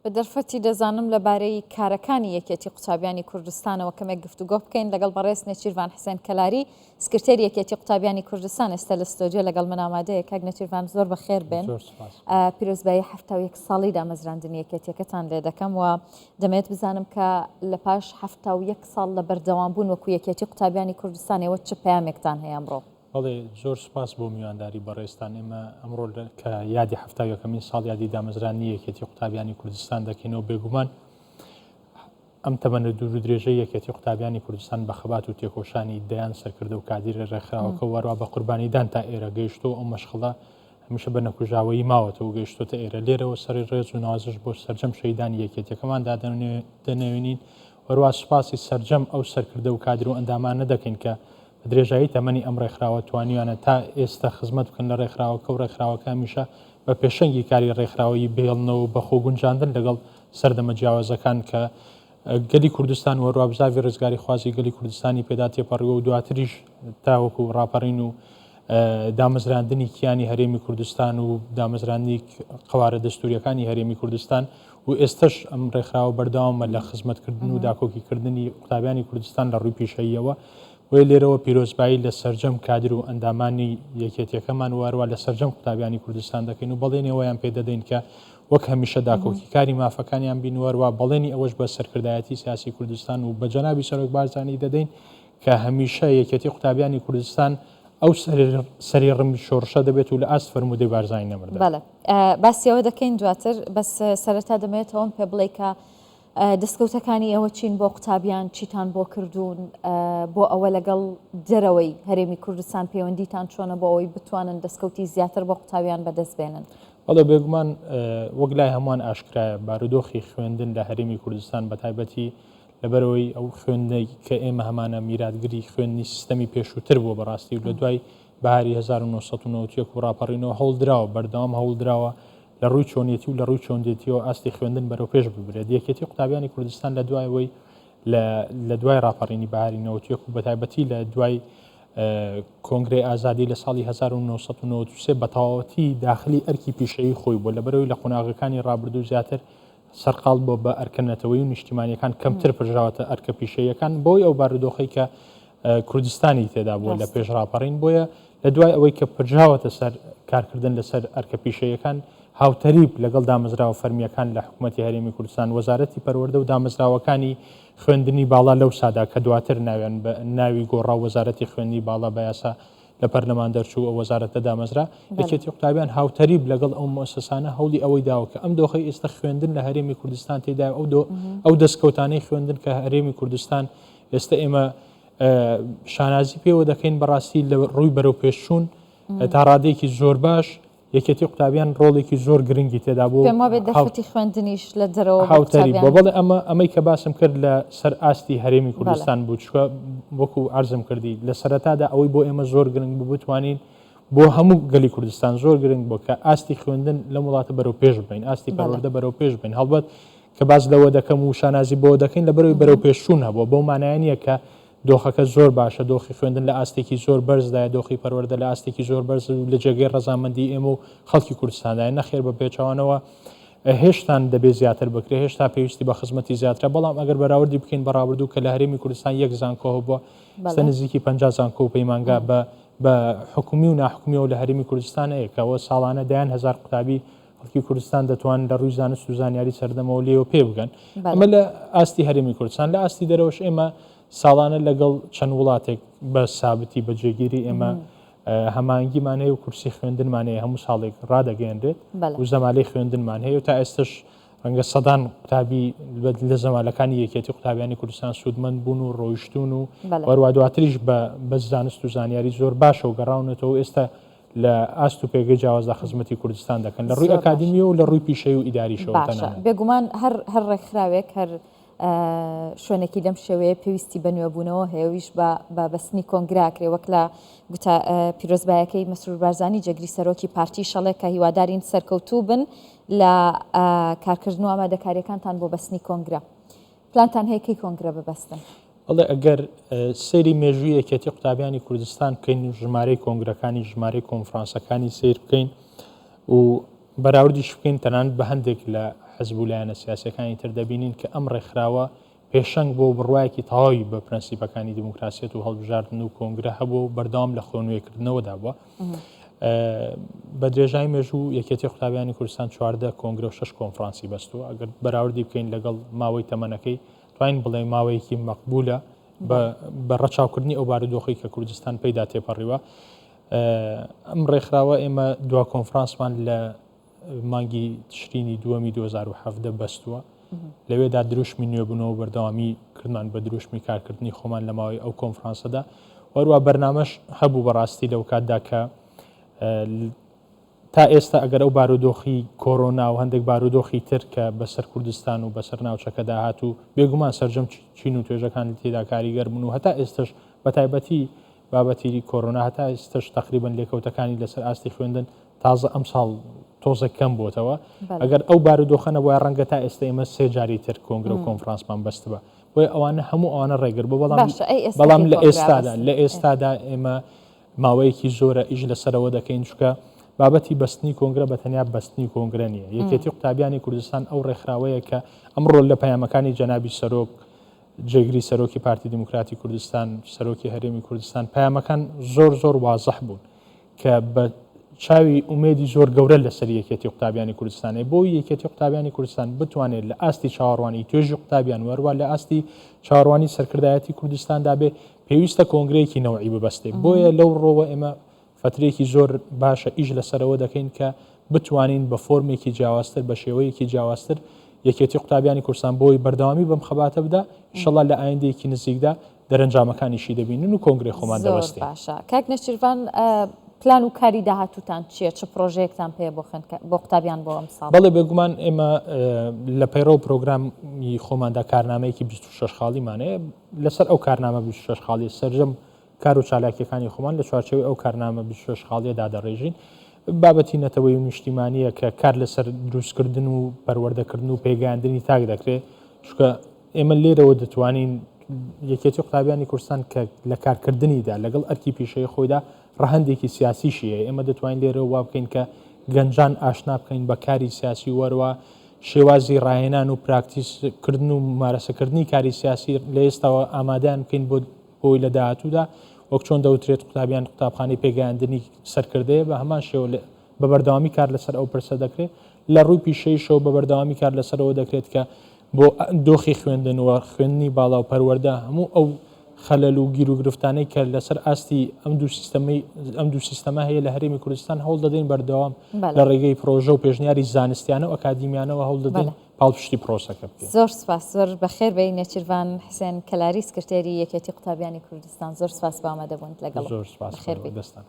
بە دەرفەتی دەزانم لەبارەی کارەکانی یەکێتی قوتابیانی کوردستانەوە کەمێک گفتوگۆ بکەین لەگەڵ بەڕێز نێچیروان حسێن کەلاری سکرتێری یەکێتی قوتابیانی کوردستان ئێستا لە ستۆدیۆ لەگەڵ من ئامادەیە. کاک نێچیروان زۆر بەخێر بێن. پیرۆزبایی 71 ساڵی دامەزراندنی یەکێتیەکەتان لێ دەکەم و دەمەوێت بزانم کە لە پاش 71 ساڵ لە بەردەوامبوون وەکو یەکێتی قوتابیانی کوردستانەوە چ پەیامێکتان هەیە ئەمڕۆ؟ بەڵێ زۆر سپاس بۆ میوانداری بەڕێستان. ئێمە ئەمڕۆ کە یادی 71مین ساڵ یادی دامەزرانی یەکێتی قوتابیانی کوردستان دەکەینەوە. بێگومان ئەم تەمەنە دوور و درێژەی یەکێتی قوتابیانی کوردستان بە خەبات و تێکۆشانی دەیان سەرکردە و کادیرە ڕێکخراوەکە وەروە بە قوربانیدان تا ئێرە گەیشتۆ. ئەو مەشغڵە هەمیشە بە نەکوژاوەیی ماوەتەوە گەیشتۆتە ئێرە. لێرەوە سەری ڕێز و نوازش بۆ سەرجەم شەیدانی یەکێتیەکەمان دەنێوێنین. وەروە سوپاسی سەرجەم ئەو سەرکردە و کادر و ئەندامانە دەکەین کە درێژایی تەمەنی ئەم ڕێکخراوە توانیوانە تا ئێستا خزمەت بکەن لە ڕێکخراوەکە و ڕێکخراوەکە هەمیشە بە پێشەنگی کاری ڕێکخراوەیی بێڵنەوە بە خۆگونجاندن لەگەڵ سەردەمە جیاوازەکان کە گەلی کوردستان وەروە بزاوی ڕزگاری خوازی گەلی کوردستانی پێدا تێپەڕوە و دواتریش تاوەکو ڕاپەڕین و دامەزراندنی کیانی هەرێمی کوردستان و دامەزراندنی قوارە دەستوریەکانی هەرێمی کوردستان و ئێستش ئەم ڕێکخراوە بەردەوامە لە خزمەتکردن و داکۆکیکردنی قوتابیانی کوردستان لە ڕووی پیشەیەوە. وی لێرەوە پیرۆزبایی لە سەرجەم کادر و ئەندامانی یەکێتیەکەمان واروە لە سەرجەم قوتابیانی کوردستان دەکەین و بەڵێنەوەیان پێ دەدەین کە وەک هەمیشە داکۆکیکاری مافەکانیان بین وەروە بەڵێنی ئەوەش بە سەرکردایەتی سیاسی کوردستان و بە جەنابی سەرۆک بارزانی دەدەین کە هەمیشە یەکێتی قوتابیانی کوردستان ئەو سەری ڕمی شۆڕشە دەبێت و لە ئاست فەرموودەی بارزانی نەمردا. بەڵێ باسیەوە دەکەین دواتر بەس سەرەتا دەمەوێتەوەم پێ بڵێ کە دەستکەوتەکانی ئەوە چین بۆ قوتابیان چیتان بۆ کردوون بۆ ئەوە لەگەڵ دەرەوەی هەرێمی کوردستان پەیوەندیتان چۆنە بۆ ئەوەی بتوانن دەستکەوتی زیاتر بۆ قوتابیان بەدەست بێنن؟ بەڵێ بێگومان وەک لای هەمووان ئاشکرایە بارودۆخی خوێندن لە هەرێمی کوردستان بە تایبەتی لەبەرەوەی ئەو خوێندنەی کە ئێمە هەمانە میراتگری خوێندنی سیستەمی پێشووتر بووە بەڕاستی و لە دوای بەهاری 1990 و ڕاپەڕینەوە هەوڵدراوە بەردەوام هەوڵدراوە لە ڕووی چۆنیەتی و لە ڕووی چۆندێتیەوە ئاستی خوێندن بەرەو پێش ببرێت. یەکێتی قوتابیانی کوردستان لە دوایەوەی لە دوای ڕاپەڕینی بەهاری 90 و بە تایبەتی لە دوای کۆنگرەی ئازادی لە ساڵی 1993 بە تەواوەتی داخلی ئەرکی پیشەیی خۆی بۆ لەبەرەوەی لە قۆناغەکانی ڕابردوو زیاتر سەرقاڵ بۆ بە ئەرکەنەتەوەی و نیشتیمانیەکان کەمتر پژاوەتە ئەرکە پیشەیەکان بۆی ئەو بارودۆخی کە کوردستانی تێدا بووە لە پێش ڕاپەڕین. بۆیە لە دوای ئەوەی کە پژاوەتە سەر کارکردن لەسەر ئەرکە پیشەیەکان هاوتەریب لەگەڵ دامەزراوە فەرمیەکان لە حکوومەتی هەرێمی کوردستان وەزارەتی پەروەردە و دامەزراوەکانی خوێندنی باڵا لەو سادا کە دواتر ناوێن بە ناوی گۆڕا وەزارەتی خوێندنی باڵا بە یاسا لە پەرلەمان دەرچوو ئەو وەزارەتە دامەزرا یەکێتی قوتابیان هاوتەریب لەگەڵ ئەو مؤسسانە هەوڵی ئەوەی داوە کە ئەم دۆخەی ئێستا خوێندن لە هەرێمی کوردستان تێدا ئەو دەستکەوتانەی خوێندن کە هەرێمی کوردستان ئێستا ئێمە شانازی پێوە دەکەین بەڕاستی لە ڕووی بەرەو پێشچوون تا ڕادێکی زۆر باش یەکێتی قوتابیان ڕۆڵێکی زۆر گرنگی تێدا بوو. پێما بێت دەرفەتی خوێندنیش لە دەرەوە هاوتەری بۆ بەڵێ ئەمەی کە باسم کرد لە سەر ئاستی هەرێمی کوردستان بوو چوە وەکو عەرزم کردی لە سەرەتادا ئەوەی بۆ ئێمە زۆر گرنگ بوو بتوانین بۆ هەموو گەلی کوردستان زۆر گرنگ بوو کە ئاستی خوێندن لە وڵاتە بەرەو پێش بین ئاستی پەروەردە بەرەو پێش بین. هەڵبەت کە باز لەوە دەکەم و شانازی بۆ دەکەین لەبەرەوەی بەرەو پێشچوون هەبووە بۆ مانایانیە کە دۆخەکە زۆر باشە دۆخی خوێندن لە ئاستێکی زۆر بەرزدایە دۆخی پەروەردە لە ئاستێکی زۆر بەرز لە جێگەی ڕەزامەندی ئێمە و خەڵکی کوردستاندای نەخێر بە پێچەوانەوە هێشتان دەبێت زیاتر بکرێت هێشتا پێویستی بە خزمەتی زیاترە. بەڵام ئەگەر بەراوردی بکەین بەڕابردوو کە لە هەرێمی کوردستان یەک زانکۆ بووە ئێستا نزیکی 50 زانکۆ و پەیمانگا بە حکومی و ناحکومیەوە لە هەرێمی کوردستان ئەیەکەوە ساڵانە دەیان هزار قوتابی خەڵکی کوردستان دەتوان لە ڕووی زانست و زانیاری سەردەمەوە لێوە پێ بگەن. ئەمە لە ئاستی هەرێمی کوردستان لە ئاستی دەرەوەش ئێمە ساڵانە لەگەڵ چەند وڵاتێک بە سابتی بە جێگیری ئێمە هەمانگیمان هەیە و کورسی خوێندنمان هەیە هەموو ساڵێک ڕدەگەێنرێت و زەمالەی خوێندنمان هەیە و تا ئێستش ڕەنگە سەدان قوتابی لە زەمالەکانی یەکێتی قوتابیانی کوردستان سوودمەند بوون و ڕۆیشتون و وەروە دواتریش بە زانست و زانیاری زۆر باشە و گەڕاونێتەوە ئێستا لە ئاست و پێگەی جیاوازدا خزمەتی کوردستان دەکەن لە ڕووی ئەکادیمیە و لە ڕووی پیشەی و ئیداریشەوە. بێگومان هەر ڕێکخراوێک هەر شوێنێکی لەم شێوەیە پێویستی بە نوێبوونەوە هەیەویش بە بەستنی کۆنگراکرێ وەک لە گوتە پیرۆزبایەکەی مەسرور بارزانی جێگری سەرۆکی پارتی شەڵێک کە هیوادارین سەرکەوتوو بن لە کارکردن و ئامادەکاریەکانتان بۆ بەستنی کۆنگرە. پلانتان هەیە کەی کۆنگرە ببەستن؟ بەڵێ ئەگەر سەیری مێژووی یەکێتی قوتابیانی کوردستان بکەین ژمارەی کۆنگرەکانی ژمارەی کۆنفرانسەکانی سیر بکەین و بەراوردیش بکەین تەنانەت بە هەندێک لە حزب و لایەنە سیاسەکانی تر دەبینین کە ئەم ڕێکخراوە پێشەنگ بۆ بڕواایەکی تەواوی بە پرەنسیپەکانی دموکراسیەت و هەڵبژاردن و کۆنگرە هەبوو و بەردەوام لە خۆنوێکردنەوەدا بووە. بە درێژای مێژوو یەکێتی قوتابیانی کوردستان 14 کۆنگرە و 6 کۆنفرانسی بەستووە. ئەگەر بەراوردی بکەین لەگەڵ ماوەی تەمەنەکەی توانین بڵێ ماوەیەکی مەقبولە بە ڕەچاوکردنی ئەو بارودۆخی کە کوردستان پەیدا تێپەڕیوە. ئەم ڕێکخراوە ئێمە دوا کۆنفرانسمان لە مانگی تشرینی دووەمی 2017 بەستووە. لەوێدا دروشمی نوێبوونەوە بەردەوامی کردمان بە دروشمی کارکردنی خۆمان لە ماوەی ئەو کۆنفرانسەدا. وەروە بەرنامەش هەبوو بەڕاستی لەو کاتدا کە تا ئێستا ئەگەر ئەو بارودۆخی کۆرۆنا و هەندێک بارودۆخی تر کە بەسەر کوردستان و بەسەر ناوچەکەدا هات و بێگومان سەرجەم چین و توێژەکان تێدا کاریگەر بوون و هەتا ئێستش بە تایبەتی بابەتی کۆرۆنا هەتا ئێستش تقریبن لێکەوتەکانی لەسەر ئاستی خوێندن تازە ئەم ساڵ تۆزە کەم بۆتەوە. ئەگەر ئەو بارودۆخەنە بۆ ڕەنگە تا ئێستا ئێمە سێ جاری تر کۆنگرە و کۆنفرانسمان بەستبە بۆی ئەوانە هەموو ئەوانە ڕێگر بۆ بەڵام لە ئێستادا ئێمە ماوەیەکی زۆرە ئیش لەسەرەوە دەکەین چکە بابەتی بەستنی کۆنگرە بەتەنیا بەستنی کۆنگرە نیە. یەکێتی قوتابیانی کوردستان ئەو ڕێکخراوەیە کە ئەمڕۆ لە پەیامەکانی جەنابی سەرۆک جێگری سەرۆکی پارتی دموکراتی کوردستان سەرۆکی هەرێمی کوردستان پەیامەکان زۆر واضح بوون کە بە چاوی ئومێدی زۆر گەورە لەسەر یەکێتی قوتابیانی کوردستانێ بۆی یەکێتی قوتابیانی کوردستان بتوانێت لە ئاستی چاوەڕوانی توێژی قوتابیان وەروە لە ئاستی چاوەڕوانی سەرکردایەتی کوردستاندا بێ پێویستە کۆنگرەیەکی نەوعی ببەستێ. بۆیە لەو ڕۆوە ئێمە فترێکی زۆر باشە ئیش لەسەرەوە دەکەین کە بتوانین بە فۆرمێکی جیاوازتر بە شێوەیەکی جیاوازتر یەکێتی قوتابیانی کوردستان بۆی بەردەوامی بەم خەباتە بدا ئینشەڵا لە ئایندەیەکی نزیکدا دەرەنجامەکانیشی دەبینن و کۆنگرەی خۆمان دەبەستین. باشە کاک نەچیروان پلان و کاری داهاتوتان چییە؟ چ پرۆژەیەکتان پێ بۆ قوتابیان بۆ ئەم ساڵ؟ بەڵێ بێگومان ئێمە لە پەیڕەو پرۆگرامی خۆماندا کارنامەیەکی 26 خاڵیمانەیە. لەسەر ئەو کارنامە 26 خاڵی سەرجەم کار و چالاکیەکانی خۆمان لە چوارچێوەی ئەو کارنامە 26 خاڵیەدا دەڕێژین. بابەتی نەتەوەی و نیشتیمانیە کە کار لەسەر دروستکردن و پەروەردەکردن و پێگەاندنی تاک دەکرێت چکە ئێمە لێرەوە دەتوانین یەکێتی قوتابیانی کوردستان کە لە کارکردنیدا لەگەڵ ئەرکی پیشەی خۆیدا ڕەهەندێکی سیاسیشیە ئێمە دەتوانین لێرەوە وا بکەین کە گەنجان ئاشنا بکەین بە کاری سیاسی وەروە شێوازی ڕاهێنان و پراکتیسکردن و مارەسەکردنی کاری سیاسی لە ئێستاوە ئامادەیان بکەین بۆی لە داهاتوودا وەک چۆن دەوترێت قوتابیان قوتابخانەی پێگەیاندنی سەرکردەیە بە هەمان شێوە بە بەردەوامی کار لەسەر ئەو پرسە دەکرێت لە ڕووی پیشەیشەوە بە بەردەوامی کار لەسەرەوە دەکرێت کە بۆ دۆخی خوێندن و خوێندنی باڵا و پەروەردە هەموو ئەو خەلەل و گیر و گرفتانەی کە لەسەر ئاستی ئەم دوو سیستەمە هەیە لە هەرێمی کوردستان هەوڵ دەدەین بەردەوام لە ڕێگەی پرۆژە و پێشنیاری زانستیانە و ئەکادیمیانەوە هەوڵ دەدەین پاڵپشتی پرۆسەکە بکەین. زۆر سپاس زۆر بەخێر بەی نەچیروان حسێن کەلاری سکرتێری یەکێتی قوتابیانی کوردستان زۆر سپاس بە ئامادەبوونت لەگەڵ. زۆر سپاس. بەخێر بێت. دەستان.